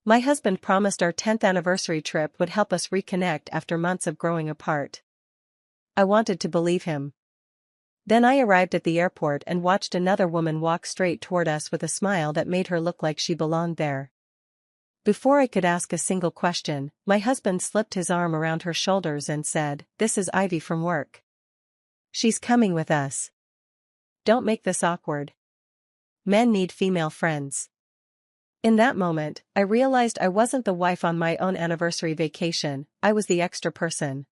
My husband promised our 10th anniversary trip would help us reconnect after months of growing apart. I wanted to believe him. Then I arrived at the airport and watched another woman walk straight toward us with a smile that made her look like she belonged there. Before I could ask a single question, my husband slipped his arm around her shoulders and said, "This is Ivy from work. She's coming with us. Don't make this awkward. Men need female friends." In that moment, I realized I wasn't the wife on my own anniversary vacation, I was the extra person.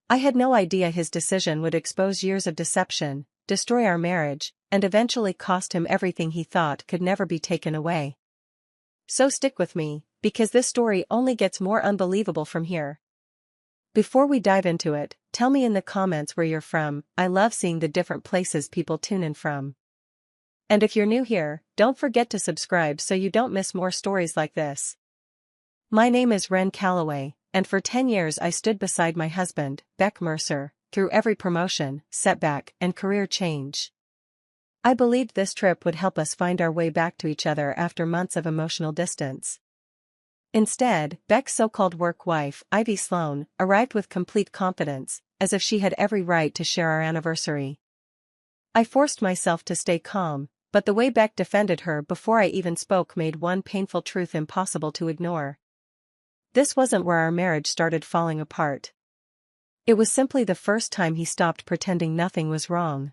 I had no idea his decision would expose years of deception, destroy our marriage, and eventually cost him everything he thought could never be taken away. So stick with me, because this story only gets more unbelievable from here. Before we dive into it, tell me in the comments where you're from. I love seeing the different places people tune in from. And if you're new here, don't forget to subscribe so you don't miss more stories like this. My name is Ren Calloway, and for 10 years I stood beside my husband, Beck Mercer, through every promotion, setback, and career change. I believed this trip would help us find our way back to each other after months of emotional distance. Instead, Beck's so-called work wife, Ivy Sloan, arrived with complete confidence, as if she had every right to share our anniversary. I forced myself to stay calm, but the way Beck defended her before I even spoke made one painful truth impossible to ignore. This wasn't where our marriage started falling apart. It was simply the first time he stopped pretending nothing was wrong.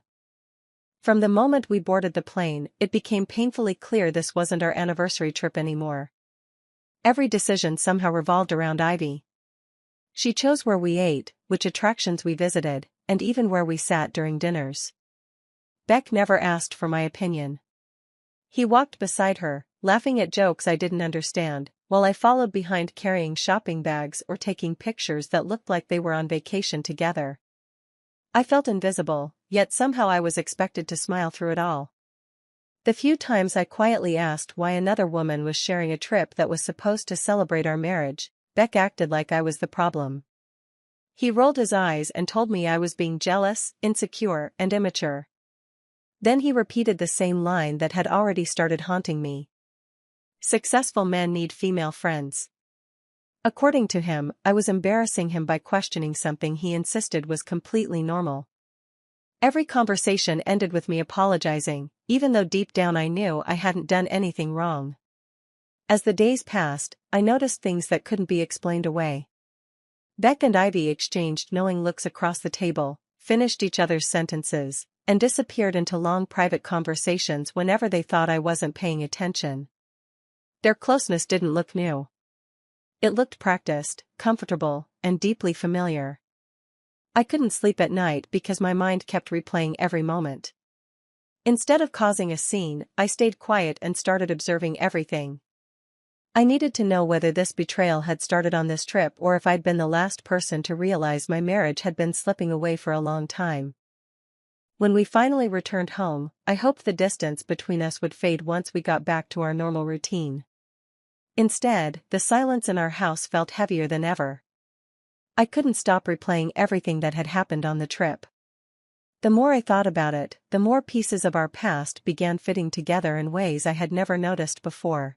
From the moment we boarded the plane, it became painfully clear this wasn't our anniversary trip anymore. Every decision somehow revolved around Ivy. She chose where we ate, which attractions we visited, and even where we sat during dinners. Beck never asked for my opinion. He walked beside her, laughing at jokes I didn't understand, while I followed behind carrying shopping bags or taking pictures that looked like they were on vacation together. I felt invisible, yet somehow I was expected to smile through it all. The few times I quietly asked why another woman was sharing a trip that was supposed to celebrate our marriage, Beck acted like I was the problem. He rolled his eyes and told me I was being jealous, insecure, and immature. Then he repeated the same line that had already started haunting me. Successful men need female friends. According to him, I was embarrassing him by questioning something he insisted was completely normal. Every conversation ended with me apologizing, even though deep down I knew I hadn't done anything wrong. As the days passed, I noticed things that couldn't be explained away. Beck and Ivy exchanged knowing looks across the table, finished each other's sentences, and disappeared into long private conversations whenever they thought I wasn't paying attention. Their closeness didn't look new. It looked practiced, comfortable, and deeply familiar. I couldn't sleep at night because my mind kept replaying every moment. Instead of causing a scene, I stayed quiet and started observing everything. I needed to know whether this betrayal had started on this trip or if I'd been the last person to realize my marriage had been slipping away for a long time. When we finally returned home, I hoped the distance between us would fade once we got back to our normal routine. Instead, the silence in our house felt heavier than ever. I couldn't stop replaying everything that had happened on the trip. The more I thought about it, the more pieces of our past began fitting together in ways I had never noticed before.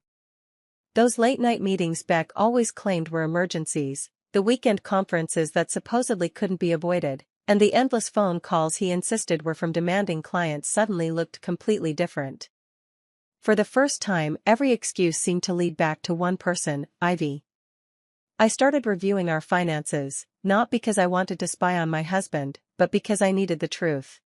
Those late-night meetings Beck always claimed were emergencies, the weekend conferences that supposedly couldn't be avoided, and the endless phone calls he insisted were from demanding clients suddenly looked completely different. For the first time, every excuse seemed to lead back to one person, Ivy. I started reviewing our finances, not because I wanted to spy on my husband, but because I needed the truth.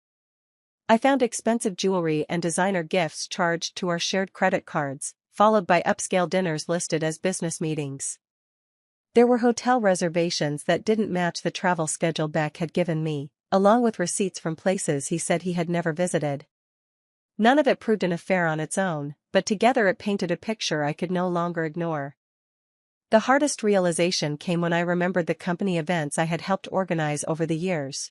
I found expensive jewelry and designer gifts charged to our shared credit cards, followed by upscale dinners listed as business meetings. There were hotel reservations that didn't match the travel schedule Beck had given me, along with receipts from places he said he had never visited. None of it proved an affair on its own, but together it painted a picture I could no longer ignore. The hardest realization came when I remembered the company events I had helped organize over the years.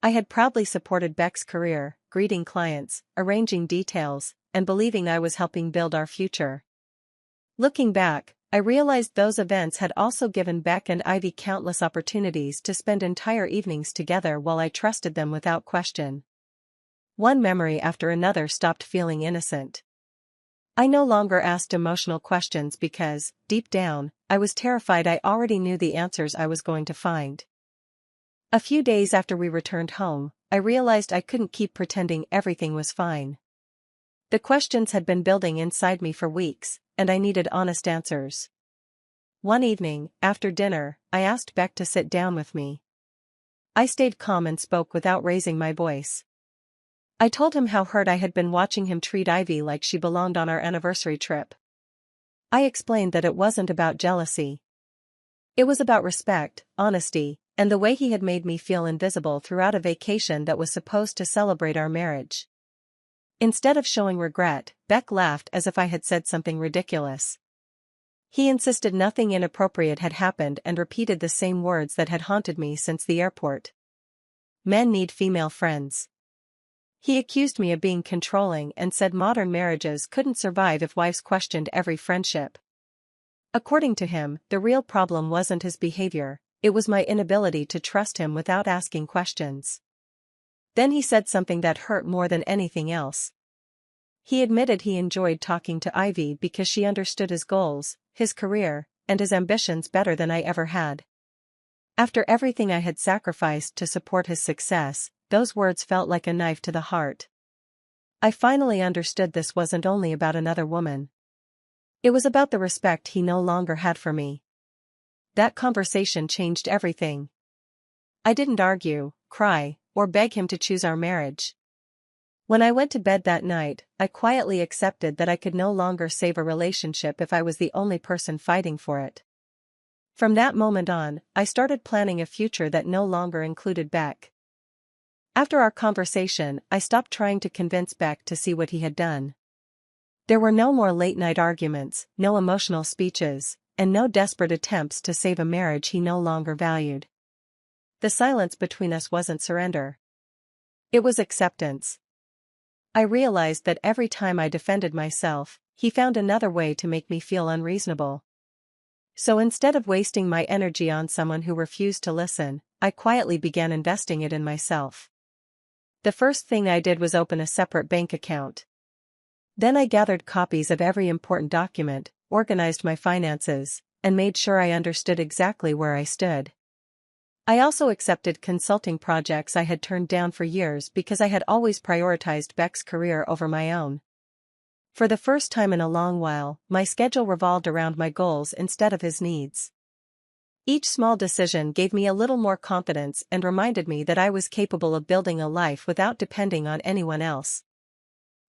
I had proudly supported Beck's career, greeting clients, arranging details, and believing I was helping build our future. Looking back, I realized those events had also given Beck and Ivy countless opportunities to spend entire evenings together while I trusted them without question. One memory after another stopped feeling innocent. I no longer asked emotional questions because, deep down, I was terrified I already knew the answers I was going to find. A few days after we returned home, I realized I couldn't keep pretending everything was fine. The questions had been building inside me for weeks, and I needed honest answers. One evening, after dinner, I asked Beck to sit down with me. I stayed calm and spoke without raising my voice. I told him how hurt I had been watching him treat Ivy like she belonged on our anniversary trip. I explained that it wasn't about jealousy. It was about respect, honesty, and the way he had made me feel invisible throughout a vacation that was supposed to celebrate our marriage. Instead of showing regret, Beck laughed as if I had said something ridiculous. He insisted nothing inappropriate had happened and repeated the same words that had haunted me since the airport. Men need female friends. He accused me of being controlling and said modern marriages couldn't survive if wives questioned every friendship. According to him, the real problem wasn't his behavior, it was my inability to trust him without asking questions. Then he said something that hurt more than anything else. He admitted he enjoyed talking to Ivy because she understood his goals, his career, and his ambitions better than I ever had. After everything I had sacrificed to support his success, those words felt like a knife to the heart. I finally understood this wasn't only about another woman. It was about the respect he no longer had for me. That conversation changed everything. I didn't argue, cry, or beg him to choose our marriage. When I went to bed that night, I quietly accepted that I could no longer save a relationship if I was the only person fighting for it. From that moment on, I started planning a future that no longer included Beck. After our conversation, I stopped trying to convince Beck to see what he had done. There were no more late-night arguments, no emotional speeches, and no desperate attempts to save a marriage he no longer valued. The silence between us wasn't surrender. It was acceptance. I realized that every time I defended myself, he found another way to make me feel unreasonable. So instead of wasting my energy on someone who refused to listen, I quietly began investing it in myself. The first thing I did was open a separate bank account. Then I gathered copies of every important document, organized my finances, and made sure I understood exactly where I stood. I also accepted consulting projects I had turned down for years because I had always prioritized Beck's career over my own. For the first time in a long while, my schedule revolved around my goals instead of his needs. Each small decision gave me a little more confidence and reminded me that I was capable of building a life without depending on anyone else.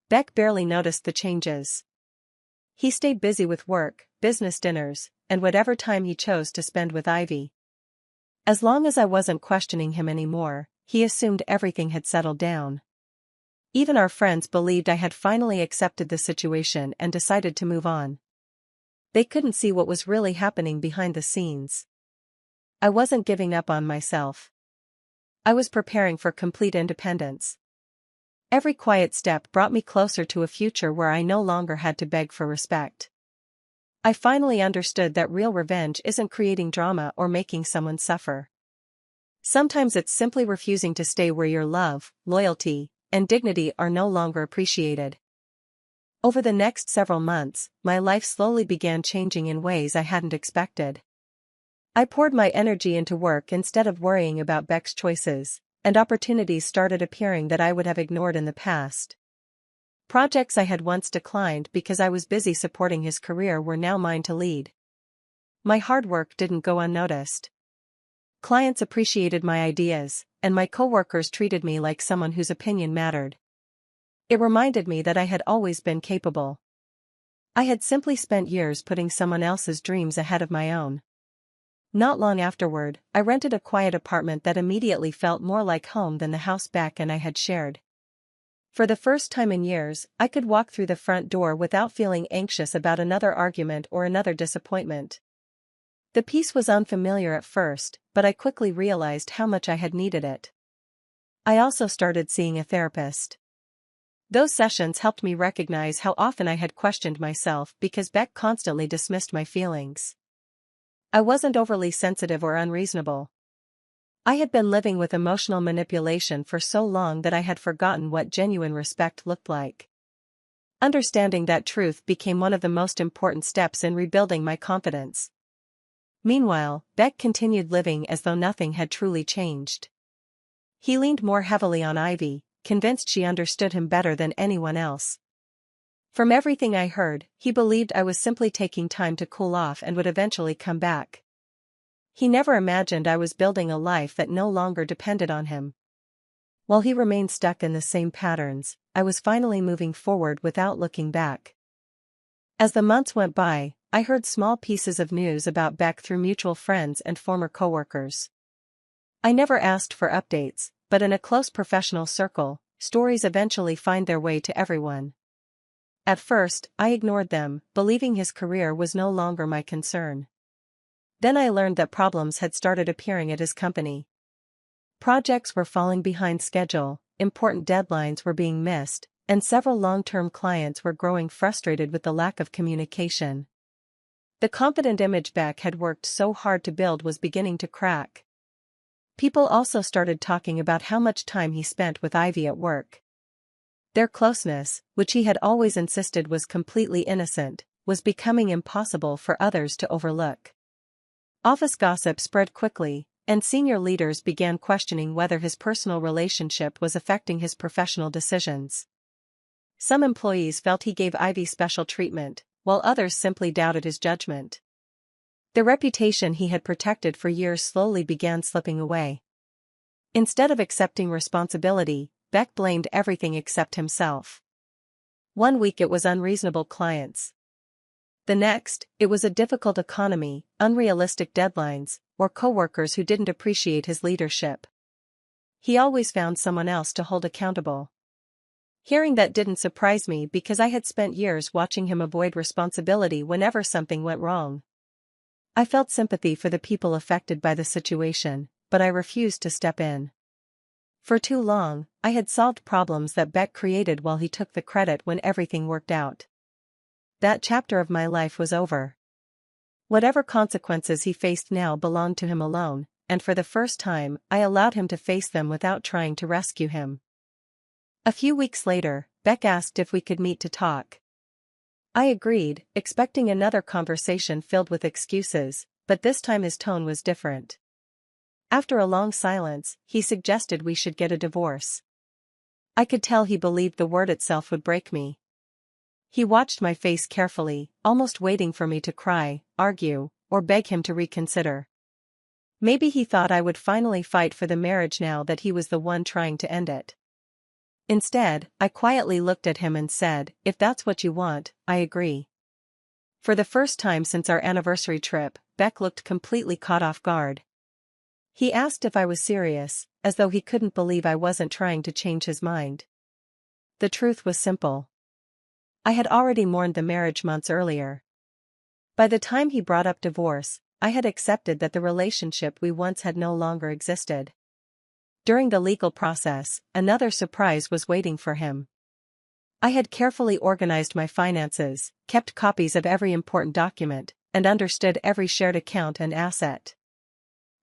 Beck barely noticed the changes. He stayed busy with work, business dinners, and whatever time he chose to spend with Ivy. As long as I wasn't questioning him anymore, he assumed everything had settled down. Even our friends believed I had finally accepted the situation and decided to move on. They couldn't see what was really happening behind the scenes. I wasn't giving up on myself. I was preparing for complete independence. Every quiet step brought me closer to a future where I no longer had to beg for respect. I finally understood that real revenge isn't creating drama or making someone suffer. Sometimes it's simply refusing to stay where your love, loyalty, and dignity are no longer appreciated. Over the next several months, my life slowly began changing in ways I hadn't expected. I poured my energy into work instead of worrying about Beck's choices, and opportunities started appearing that I would have ignored in the past. Projects I had once declined because I was busy supporting his career were now mine to lead. My hard work didn't go unnoticed. Clients appreciated my ideas, and my coworkers treated me like someone whose opinion mattered. It reminded me that I had always been capable. I had simply spent years putting someone else's dreams ahead of my own. Not long afterward, I rented a quiet apartment that immediately felt more like home than the house Beck and I had shared. For the first time in years, I could walk through the front door without feeling anxious about another argument or another disappointment. The peace was unfamiliar at first, but I quickly realized how much I had needed it. I also started seeing a therapist. Those sessions helped me recognize how often I had questioned myself because Beck constantly dismissed my feelings. I wasn't overly sensitive or unreasonable. I had been living with emotional manipulation for so long that I had forgotten what genuine respect looked like. Understanding that truth became one of the most important steps in rebuilding my confidence. Meanwhile, Beck continued living as though nothing had truly changed. He leaned more heavily on Ivy, convinced she understood him better than anyone else. From everything I heard, he believed I was simply taking time to cool off and would eventually come back. He never imagined I was building a life that no longer depended on him. While he remained stuck in the same patterns, I was finally moving forward without looking back. As the months went by, I heard small pieces of news about Beck through mutual friends and former coworkers. I never asked for updates, but in a close professional circle, stories eventually find their way to everyone. At first, I ignored them, believing his career was no longer my concern. Then I learned that problems had started appearing at his company. Projects were falling behind schedule, important deadlines were being missed, and several long-term clients were growing frustrated with the lack of communication. The confident image Beck had worked so hard to build was beginning to crack. People also started talking about how much time he spent with Ivy at work. Their closeness, which he had always insisted was completely innocent, was becoming impossible for others to overlook. Office gossip spread quickly, and senior leaders began questioning whether his personal relationship was affecting his professional decisions. Some employees felt he gave Ivy special treatment, while others simply doubted his judgment. The reputation he had protected for years slowly began slipping away. Instead of accepting responsibility, Beck blamed everything except himself. One week it was unreasonable clients. The next, it was a difficult economy, unrealistic deadlines, or coworkers who didn't appreciate his leadership. He always found someone else to hold accountable. Hearing that didn't surprise me because I had spent years watching him avoid responsibility whenever something went wrong. I felt sympathy for the people affected by the situation, but I refused to step in. For too long, I had solved problems that Beck created while he took the credit when everything worked out. That chapter of my life was over. Whatever consequences he faced now belonged to him alone, and for the first time, I allowed him to face them without trying to rescue him. A few weeks later, Beck asked if we could meet to talk. I agreed, expecting another conversation filled with excuses, but this time his tone was different. After a long silence, he suggested we should get a divorce. I could tell he believed the word itself would break me. He watched my face carefully, almost waiting for me to cry, argue, or beg him to reconsider. Maybe he thought I would finally fight for the marriage now that he was the one trying to end it. Instead, I quietly looked at him and said, "If that's what you want, I agree." For the first time since our anniversary trip, Beck looked completely caught off guard. He asked if I was serious, as though he couldn't believe I wasn't trying to change his mind. The truth was simple. I had already mourned the marriage months earlier. By the time he brought up divorce, I had accepted that the relationship we once had no longer existed. During the legal process, another surprise was waiting for him. I had carefully organized my finances, kept copies of every important document, and understood every shared account and asset.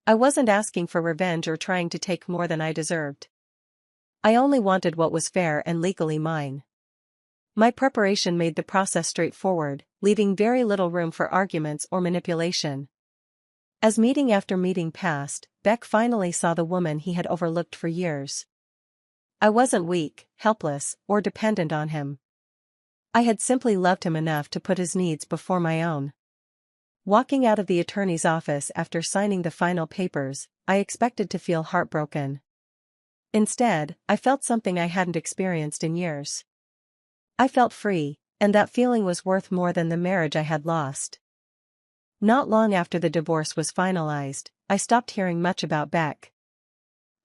I wasn't asking for revenge or trying to take more than I deserved. I only wanted what was fair and legally mine. My preparation made the process straightforward, leaving very little room for arguments or manipulation. As meeting after meeting passed, Beck finally saw the woman he had overlooked for years. I wasn't weak, helpless, or dependent on him. I had simply loved him enough to put his needs before my own. Walking out of the attorney's office after signing the final papers, I expected to feel heartbroken. Instead, I felt something I hadn't experienced in years. I felt free, and that feeling was worth more than the marriage I had lost. Not long after the divorce was finalized, I stopped hearing much about Beck.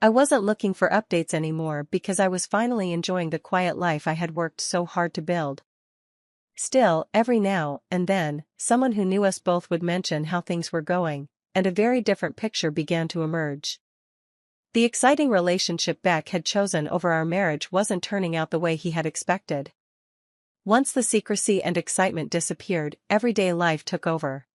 I wasn't looking for updates anymore because I was finally enjoying the quiet life I had worked so hard to build. Still, every now and then, someone who knew us both would mention how things were going, and a very different picture began to emerge. The exciting relationship Beck had chosen over our marriage wasn't turning out the way he had expected. Once the secrecy and excitement disappeared, everyday life took over.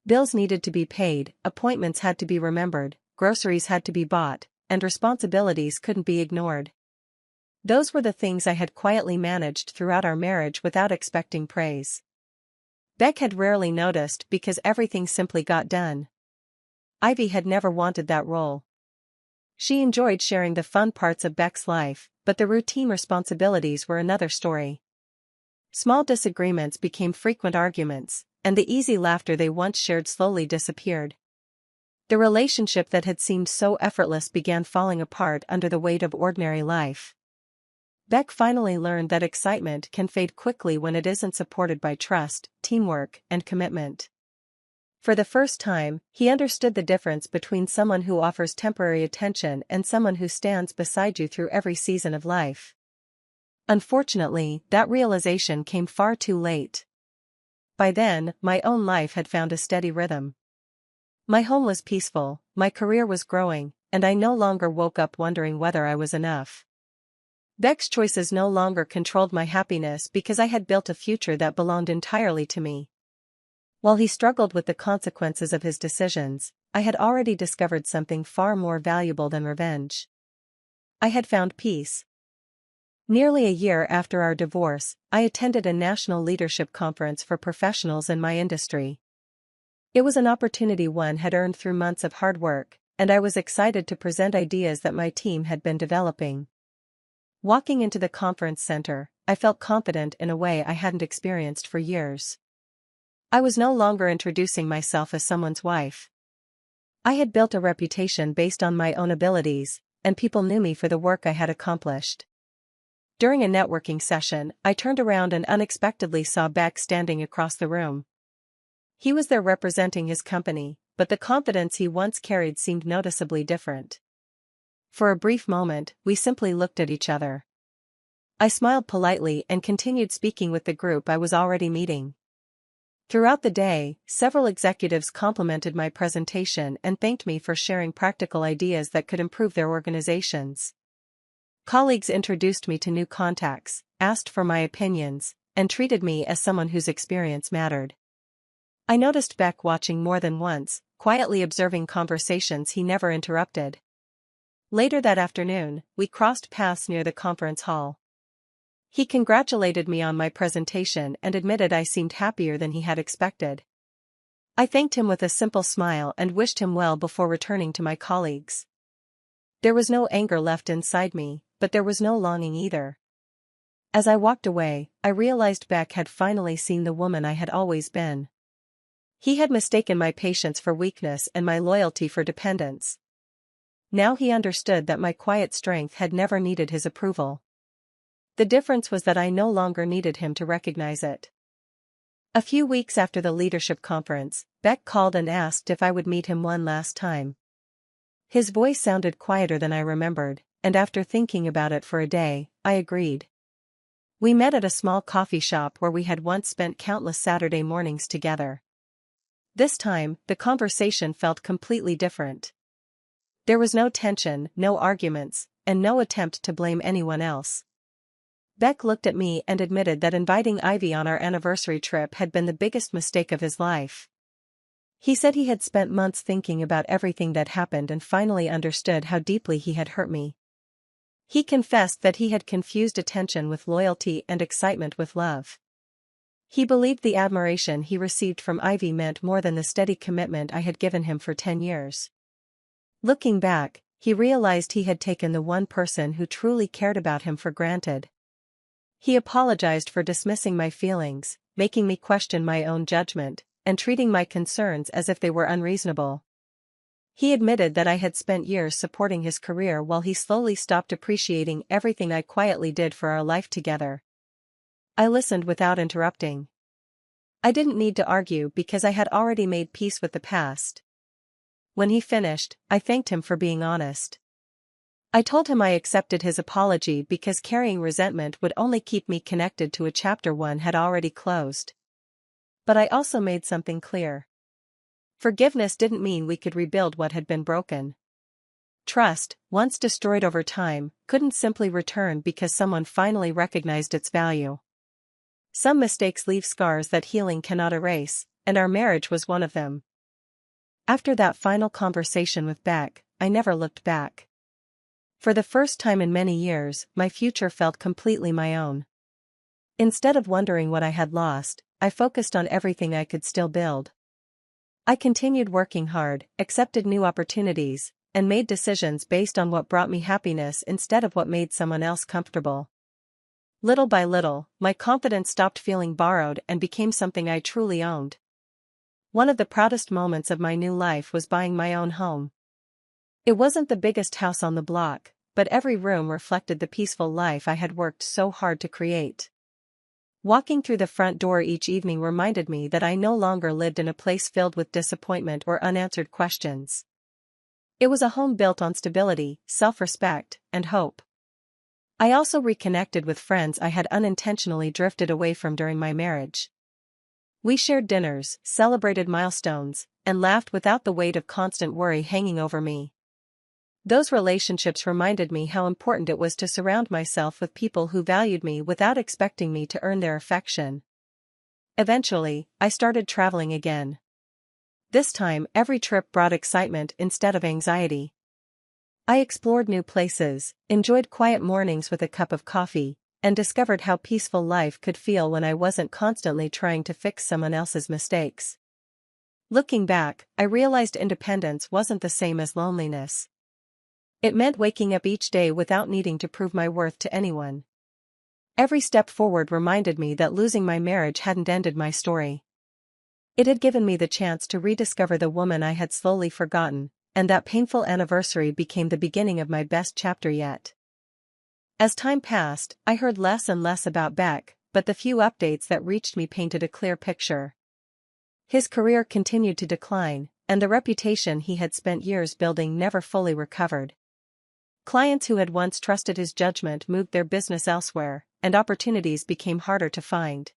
Bills needed to be paid, appointments had to be remembered, groceries had to be bought, and responsibilities couldn't be ignored. Those were the things I had quietly managed throughout our marriage without expecting praise. Beck had rarely noticed because everything simply got done. Ivy had never wanted that role. She enjoyed sharing the fun parts of Beck's life, but the routine responsibilities were another story. Small disagreements became frequent arguments, and the easy laughter they once shared slowly disappeared. The relationship that had seemed so effortless began falling apart under the weight of ordinary life. Beck finally learned that excitement can fade quickly when it isn't supported by trust, teamwork, and commitment. For the first time, he understood the difference between someone who offers temporary attention and someone who stands beside you through every season of life. Unfortunately, that realization came far too late. By then, my own life had found a steady rhythm. My home was peaceful, my career was growing, and I no longer woke up wondering whether I was enough. Beck's choices no longer controlled my happiness because I had built a future that belonged entirely to me. While he struggled with the consequences of his decisions, I had already discovered something far more valuable than revenge. I had found peace. Nearly a year after our divorce, I attended a national leadership conference for professionals in my industry. It was an opportunity one had earned through months of hard work, and I was excited to present ideas that my team had been developing. Walking into the conference center, I felt confident in a way I hadn't experienced for years. I was no longer introducing myself as someone's wife. I had built a reputation based on my own abilities, and people knew me for the work I had accomplished. During a networking session, I turned around and unexpectedly saw Beck standing across the room. He was there representing his company, but the confidence he once carried seemed noticeably different. For a brief moment, we simply looked at each other. I smiled politely and continued speaking with the group I was already meeting. Throughout the day, several executives complimented my presentation and thanked me for sharing practical ideas that could improve their organizations. Colleagues introduced me to new contacts, asked for my opinions, and treated me as someone whose experience mattered. I noticed Beck watching more than once, quietly observing conversations he never interrupted. Later that afternoon, we crossed paths near the conference hall. He congratulated me on my presentation and admitted I seemed happier than he had expected. I thanked him with a simple smile and wished him well before returning to my colleagues. There was no anger left inside me, but there was no longing either. As I walked away, I realized Beck had finally seen the woman I had always been. He had mistaken my patience for weakness and my loyalty for dependence. Now he understood that my quiet strength had never needed his approval. The difference was that I no longer needed him to recognize it. A few weeks after the leadership conference, Beck called and asked if I would meet him one last time. His voice sounded quieter than I remembered, and after thinking about it for a day, I agreed. We met at a small coffee shop where we had once spent countless Saturday mornings together. This time, the conversation felt completely different. There was no tension, no arguments, and no attempt to blame anyone else. Beck looked at me and admitted that inviting Ivy on our anniversary trip had been the biggest mistake of his life. He said he had spent months thinking about everything that happened and finally understood how deeply he had hurt me. He confessed that he had confused attention with loyalty and excitement with love. He believed the admiration he received from Ivy meant more than the steady commitment I had given him for 10 years. Looking back, he realized he had taken the one person who truly cared about him for granted. He apologized for dismissing my feelings, making me question my own judgment, and treating my concerns as if they were unreasonable. He admitted that I had spent years supporting his career while he slowly stopped appreciating everything I quietly did for our life together. I listened without interrupting. I didn't need to argue because I had already made peace with the past. When he finished, I thanked him for being honest. I told him I accepted his apology because carrying resentment would only keep me connected to a chapter one had already closed. But I also made something clear. Forgiveness didn't mean we could rebuild what had been broken. Trust, once destroyed over time, couldn't simply return because someone finally recognized its value. Some mistakes leave scars that healing cannot erase, and our marriage was one of them. After that final conversation with Beck, I never looked back. For the first time in many years, my future felt completely my own. Instead of wondering what I had lost, I focused on everything I could still build. I continued working hard, accepted new opportunities, and made decisions based on what brought me happiness instead of what made someone else comfortable. Little by little, my confidence stopped feeling borrowed and became something I truly owned. One of the proudest moments of my new life was buying my own home. It wasn't the biggest house on the block, but every room reflected the peaceful life I had worked so hard to create. Walking through the front door each evening reminded me that I no longer lived in a place filled with disappointment or unanswered questions. It was a home built on stability, self-respect, and hope. I also reconnected with friends I had unintentionally drifted away from during my marriage. We shared dinners, celebrated milestones, and laughed without the weight of constant worry hanging over me. Those relationships reminded me how important it was to surround myself with people who valued me without expecting me to earn their affection. Eventually, I started traveling again. This time, every trip brought excitement instead of anxiety. I explored new places, enjoyed quiet mornings with a cup of coffee, and discovered how peaceful life could feel when I wasn't constantly trying to fix someone else's mistakes. Looking back, I realized independence wasn't the same as loneliness. It meant waking up each day without needing to prove my worth to anyone. Every step forward reminded me that losing my marriage hadn't ended my story. It had given me the chance to rediscover the woman I had slowly forgotten, and that painful anniversary became the beginning of my best chapter yet. As time passed, I heard less and less about Beck, but the few updates that reached me painted a clear picture. His career continued to decline, and the reputation he had spent years building never fully recovered. Clients who had once trusted his judgment moved their business elsewhere, and opportunities became harder to find.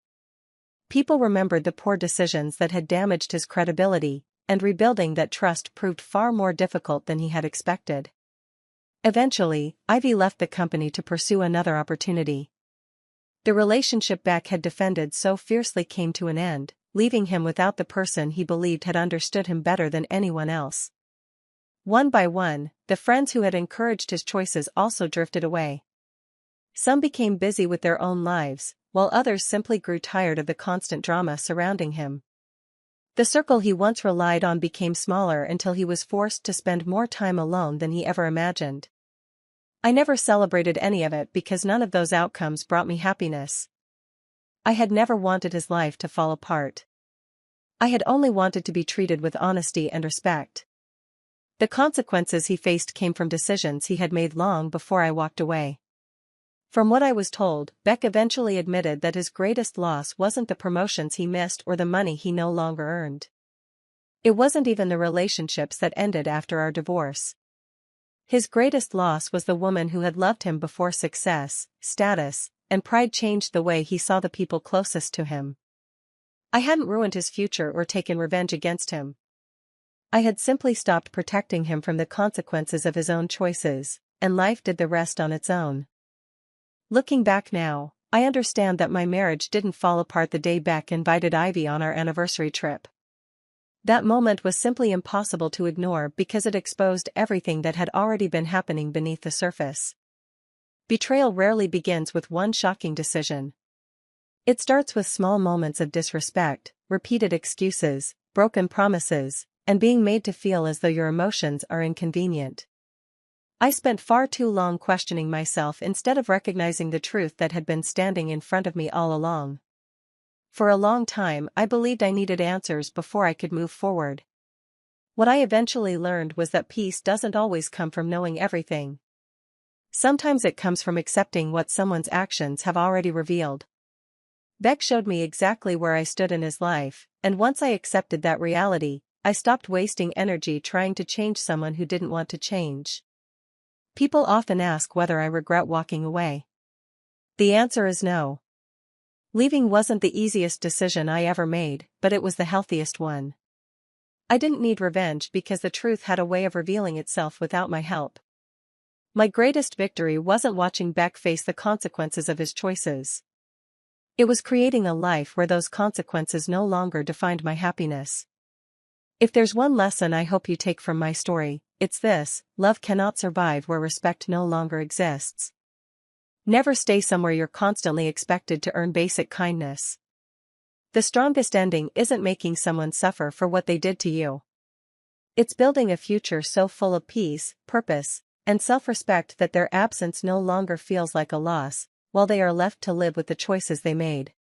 People remembered the poor decisions that had damaged his credibility, and rebuilding that trust proved far more difficult than he had expected. Eventually, Ivy left the company to pursue another opportunity. The relationship Beck had defended so fiercely came to an end, leaving him without the person he believed had understood him better than anyone else. One by one, the friends who had encouraged his choices also drifted away. Some became busy with their own lives, while others simply grew tired of the constant drama surrounding him. The circle he once relied on became smaller until he was forced to spend more time alone than he ever imagined. I never celebrated any of it because none of those outcomes brought me happiness. I had never wanted his life to fall apart. I had only wanted to be treated with honesty and respect. The consequences he faced came from decisions he had made long before I walked away. From what I was told, Beck eventually admitted that his greatest loss wasn't the promotions he missed or the money he no longer earned. It wasn't even the relationships that ended after our divorce. His greatest loss was the woman who had loved him before success, status, and pride changed the way he saw the people closest to him. I hadn't ruined his future or taken revenge against him. I had simply stopped protecting him from the consequences of his own choices, and life did the rest on its own. Looking back now, I understand that my marriage didn't fall apart the day Beck invited Ivy on our anniversary trip. That moment was simply impossible to ignore because it exposed everything that had already been happening beneath the surface. Betrayal rarely begins with one shocking decision. It starts with small moments of disrespect, repeated excuses, broken promises, and being made to feel as though your emotions are inconvenient. I spent far too long questioning myself instead of recognizing the truth that had been standing in front of me all along. For a long time, I believed I needed answers before I could move forward. What I eventually learned was that peace doesn't always come from knowing everything. Sometimes it comes from accepting what someone's actions have already revealed. Beck showed me exactly where I stood in his life, and once I accepted that reality, I stopped wasting energy trying to change someone who didn't want to change. People often ask whether I regret walking away. The answer is no. Leaving wasn't the easiest decision I ever made, but it was the healthiest one. I didn't need revenge because the truth had a way of revealing itself without my help. My greatest victory wasn't watching Beck face the consequences of his choices. It was creating a life where those consequences no longer defined my happiness. If there's one lesson I hope you take from my story, It's this: love cannot survive where respect no longer exists. Never stay somewhere you're constantly expected to earn basic kindness. The strongest ending isn't making someone suffer for what they did to you. It's building a future so full of peace, purpose, and self-respect that their absence no longer feels like a loss, while they are left to live with the choices they made.